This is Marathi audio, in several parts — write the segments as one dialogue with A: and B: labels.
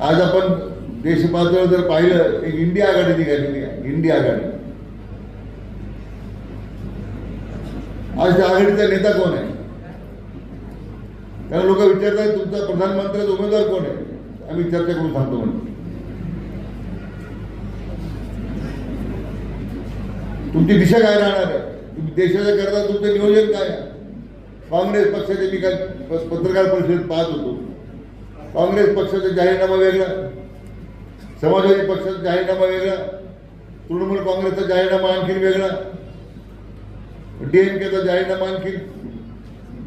A: आज आपण देश पातळीवर जर पाहिलं एक इंडिया आघाडी निघालेली आहे, इंडिया आघाडी. आज त्या आघाडीचा नेता कोण आहे? कारण लोक विचारतात तुमचा प्रधानमंत्र्याचा उमेदवार कोण आहे? आम्ही चर्चा करून सांगतो म्हणून. तुमची दिशा काय राहणार आहे? तुम्ही देशाच्या करता तुमचं नियोजन काय आहे? काँग्रेस पक्षाचे मी काल पत्रकार परिषदेत पाहत होतो. काँग्रेस पक्षाचा जाहीरनामा वेगळा, समाजवादी पक्षाचा जाहीरनामा वेगळा, तृणमूल काँग्रेसचा जाहीरनामा आणखीन वेगळा, DMKचा जाहीरनामा आणखीन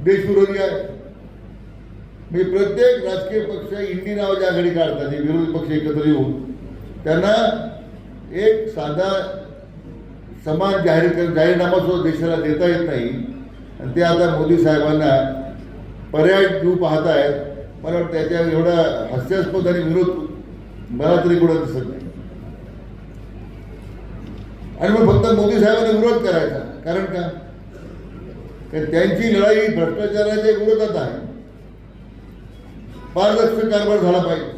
A: देशविरोधी आहे. म्हणजे प्रत्येक राजकीय पक्ष इंडी नावाची आघाडी काढतात. विरोधी पक्ष एकत्र येऊन त्यांना एक साधा समान जाहीरनामा सुद्धा देशाला देता येत नाही. आणि ते आता मोदी साहेबांना पर्याय देऊ पाहत आहेत. मला वाटतं त्याच्या एवढा हास्यास्पद आणि विरोध मला तरी कुठं दिसत नाही. आणि मग फक्त मोदी साहेबांनी विरोध करायचा. कारण का? कारण त्यांची लढाई भ्रष्टाचाराच्या विरोधात आहे. पारदर्शक कारभार झाला पाहिजे.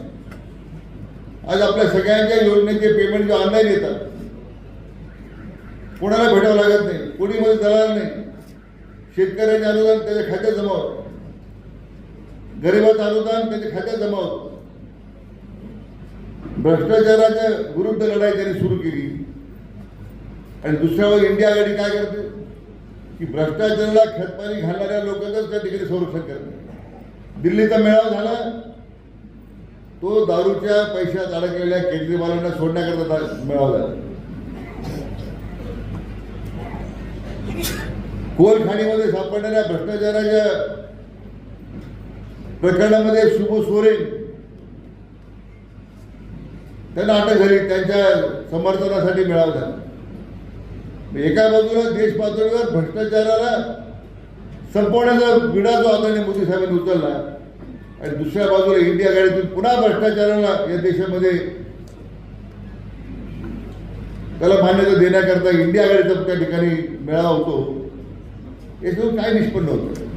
A: आज आपल्या सगळ्यांच्या योजनेचे पेमेंट जे ऑनलाईन येतात, कोणाला भेटावं लागत नाही, कोणी मध्ये दलाल नाही. शेतकऱ्याचे अनुदान त्याच्या खात्यात जमा होतं, गरिबाचं अनुदान त्याच्या खात्यात जमा होतं. भ्रष्टाचाराच्या विरुद्ध लढाई त्यांनी सुरू केली. आणि दुसऱ्यावर इंडिया आघाडी काय करते की भ्रष्टाचाराला खतपाणी घालणाऱ्या लोकांचंच त्या ठिकाणी संरक्षण करते. दिल्लीचा मेळावा झाला, तो दारूच्या पैशात अडकलेल्या केजरीवालांना सोडण्याकरता मेळावा झाला. कोलखाणीमध्ये सापडणाऱ्या भ्रष्टाचाराच्या प्रकरणामध्ये शुभू सोरेन त्यांना अटक झाली, त्यांच्या समर्थनासाठी मेळावा झाला. एका बाजूला देश पातळीवर भ्रष्टाचाराला संपवण्याचा विडा जो आदरणीय मोदी साहेबांनी उचलला, आणि दुसऱ्या बाजूला इंडिया आघाडीतून पुन्हा भ्रष्टाचाराला या देशामध्ये त्याला मान्यता देण्याकरता इंडिया आघाडीचा त्या ठिकाणी मेळावा होतो. याच्यातून काय निष्पन्न होतं?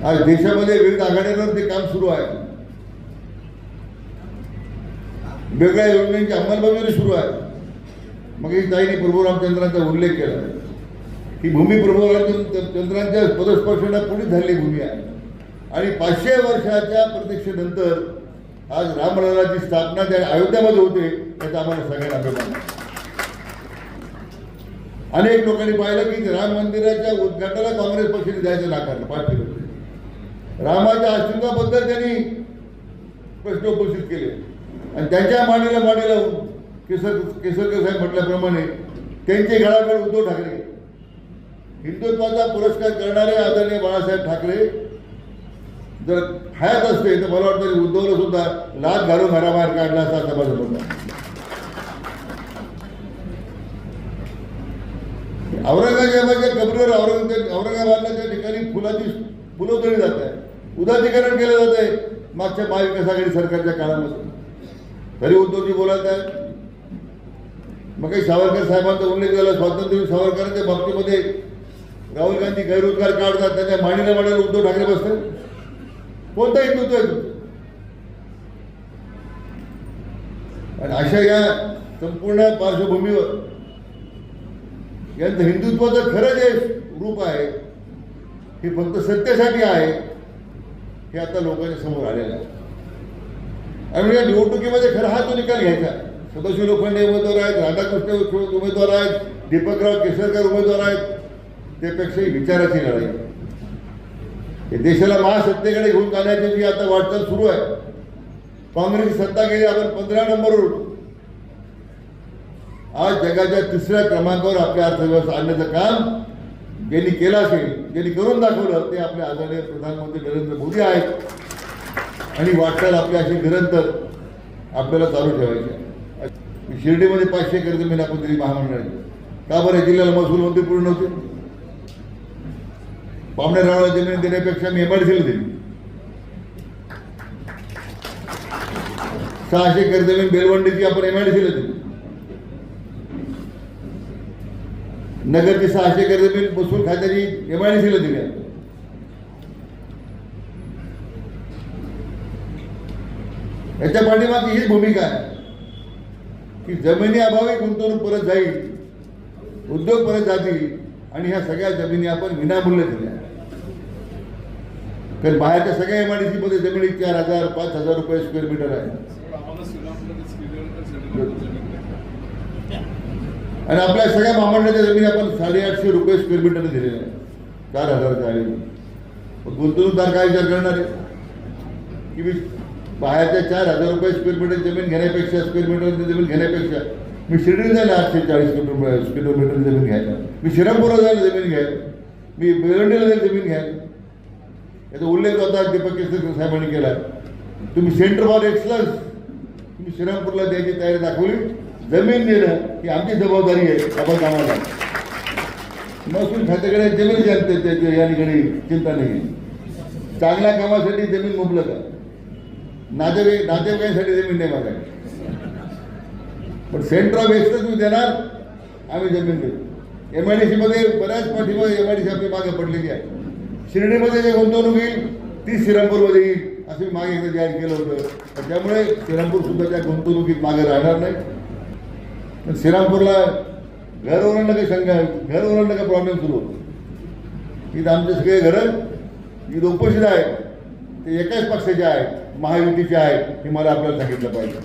A: आज देशामध्ये विविध आघाड्यांवर ते काम सुरू आहे. वेगळ्या योजनांची अंमलबजावणी सुरू आहे. मग ही ताईने प्रभू रामचंद्रांचा उल्लेख केला की भूमी प्रभू रामचंद्रांच्या पदस्पर्शाला पुढे झालेली भूमी आहे. आणि 500 वर्षाच्या प्रतीक्षेनंतर आज रामलल्लाची स्थापना त्या अयोध्यामध्ये होते, याचा आम्हाला सगळ्यांना अभिमान आहे. अनेक लोकांनी पाहिलं की राम मंदिराच्या उद्घाटनाला काँग्रेस पक्षाने जायचं नाकारलं. 5 वर्ष रामाच्या अस्तित्वाबद्दल त्यांनी प्रश्न उपस्थित केले. आणि त्यांच्या मांडीला केसरकर साहेब म्हटल्याप्रमाणे त्यांचे घडाघड उद्धव ठाकरे, हिंदुत्वाचा पुरस्कार करणारे आदरणीय बाळासाहेब ठाकरे जर हयात असते तर मला वाटतं उद्धवला सुद्धा लाच घालून घराबाहेर काढला असा समाज होता. औरंगजेबाच्या कबरीवर औरंगाबादला त्या ठिकाणी फुलाची फुलोधळी जात आहे, उदारीकरण केलं जात आहे मागच्या महाविकास आघाडी सरकारच्या काळामध्ये. तरी उद्धवजी बोलत आहेत. मग काही सावरकर साहेबांचा उल्लेख झाला. स्वातंत्र्य सावरकरांच्या बाबतीमध्ये राहुल गांधी गैररोजगार काढतात, त्याच्या मांडीला उद्धव ठाकरे बसतात. कोणता हिंदुत्व आहे तुमचं? आणि अशा या संपूर्ण पार्श्वभूमीवर यांचं हिंदुत्वाचं खरं जे रूप आहे हे फक्त सत्तेसाठी आहे, हे आता लोकांच्या समोर आलेलं आहे. आणि या निवडणुकीमध्ये खरा हा तो निकाल घ्यायचा. सदाशिव लोखंडे उमेदवार आहेत, राधाकृष्ण उमेदवार आहेत, दीपकराव केसरकर उमेदवार आहेत. त्यापेक्षाही विचाराची लढाई. हे देशाला महासत्तेकडे घेऊन जाण्याची जी आता वाटचाल सुरू आहे. काँग्रेसची सत्ता गेली, आपण 15 नंबरवर होतो. आज जगाच्या 3ऱ्या क्रमांकावर आपल्या अर्थव्यवस्था आणण्याचं काम ज्यांनी केलं असेल, ज्यांनी करून दाखवलं, ते आपले आदरणीय प्रधानमंत्री नरेंद्र मोदी आहेत. आणि वाटचाल आपली अशी निरंतर आपल्याला चालू ठेवायची आहे. शिर्डीमध्ये 500 एकर जमीन आपण तरी महामंडळाची का बरं? जिल्ह्याला महसूल मंत्री पूर्ण होते. पावणे रावळा जमीन देण्यापेक्षा मी MIDCला दिली. 600 एकर जमीन बेलवंडीची आपण MIDCला दिली. नगरची 600 एकर जमीन महसूल खात्याची MIDCला दिली. याच्या पाठीमागे ही भूमिका आहे की जमिनी अभावी गुंतवणूक परत जाईल, उद्योग परत जातील आणि ह्या सगळ्या जमिनी आपण विनामूल्य दिल्या. कारण बाहेरच्या सगळ्या MIDC मध्ये जमिनी 4,000 5,000 रुपये स्क्वेअर मीटर आहे आणि आपल्या सगळ्या महामंडळाच्या जमिनी आपण 850 रुपये स्क्वेअर मीटर दिलेल्या आहे 4,000च्या ऐवजी. गुंतवणूकदार काय विचार करणार आहे की मी बाहेरच्या 4,000 रुपये स्क्वेअर मीटर जमीन घेण्यापेक्षा स्क्वेअर मीटर जमीन घेण्यापेक्षा मी शिर्डीला जायला 840 स्क्वेअर मीटर जमीन घ्यायला, मी श्रीरामपूरला जायला जमीन घ्यायला, मी बेलवंडीला जायला जमीन घ्यायला. याचा उल्लेख होता दीपक केसरकर साहेबांनी केला. तुम्ही सेंटर फॉर एक्सलन्स तुम्ही श्रीरामपूरला द्यायची तयारी दाखवली, जमीन देणं ही आमची जबाबदारी आहे आपण आम्हाला. महसूल खात्याकडे जमीन जाणते या ठिकाणी चिंता नाही. चांगल्या कामासाठी जमीन मुबलक आहे, नातेवाईकांसाठी जमीन नाही मागायची. पण सेंटर ऑफ एक्सलन्स तुम्ही देणार, आम्ही जमीन देतो. MIDC मध्ये बऱ्याच पाठीमागे MIDC आपली मागे पडलेली आहे. शिर्डीमध्ये जे गुंतवणूक येईल ती श्रीरामपूरमध्ये येईल असं मी मागे एकदा जाहीर केलं होतं. त्यामुळे श्रीरामपूर सुद्धा त्या गुंतवणुकीत मागे राहणार नाही. पण श्रीरामपूरला घर ओरडणं का प्रॉब्लेम सुरू होतो. इथं आमचे सगळे घरं इथं उपस्थित आहेत ते एकाच पक्षाचे आहेत, महायुतीचे आहेत हे मला आपल्याला सांगितलं पाहिजे.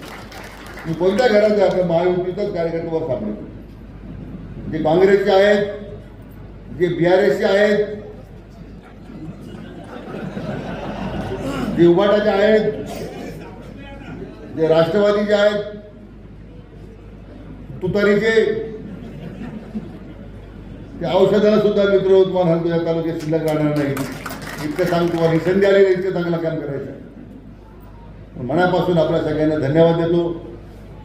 A: मी कोणत्या घरात आपल्या महायुतीचाच कार्यकर्त्यावर सापडतो. जे काँग्रेसचे आहेत, जे BRSचे आहेत, जे उभाटाचे आहेत, जे राष्ट्रवादीचे आहेत, तुतारीचे, त्या औषधाला सुद्धा मित्र तुम्हाला सांगतो या तालुक्यात शिल्लक राहणार नाही. इतकं सांगतो तुम्हाला, ही संधी आलेली इतकं चांगलं काम करायचं. मनापासून आपल्या सगळ्यांना धन्यवाद देतो.